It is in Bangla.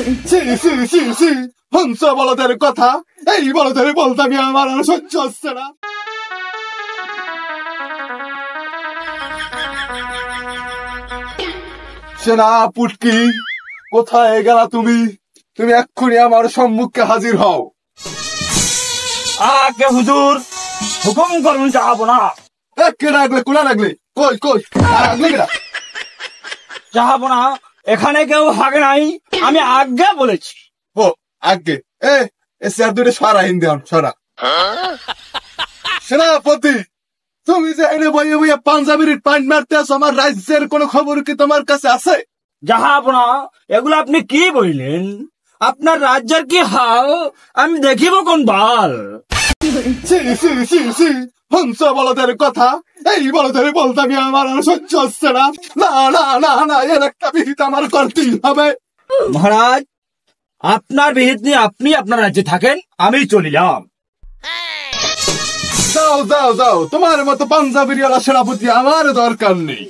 C C C C Hansa বলদের কথা, এই বলদের বলতে আমি আমার আর সহ্য হচ্ছে না। সেনা পুটকি, কোথায় গেলা তুমি? তুমি এক্ষুনি আমার সম্মুখে হাজির হও। আগে হুজুর, হুকুম করুন যাবো না। কে ডাকলে? কোনা ডাকলে? কই কই যাবো না, এখানে কেউ হাগে নাই, আমি আগে বলেছি। ও আগে এ স্যার দুটো সরা হিন্দি সরা। সেনাপতি, তুমি যে এনে বইয়ে বইয়ে পাঞ্জাবির পাইন মারতে আছো, আমার রাজ্যের কোনো খবর কি তোমার কাছে আছে? যাবো না, এগুলো আপনি কি বললেন? আপনার রাজ্যের কি হাল আমি দেখিব কোন বার। C C C C Hansa বলদের কথা, এই বলদের বলতে আমি আমার আর সহ্য হচ্ছে না। না না না না, এর একটা বিহিত আমার করতেই হবে। মহারাজ, আপনার বিহিত নিয়ে আপনি আপনার রাজ্যে থাকেন, আমি চলিলাম। যাও যাও যাও, তোমার মতো পাঞ্জাবির সেনাপতি আমার দরকার নেই।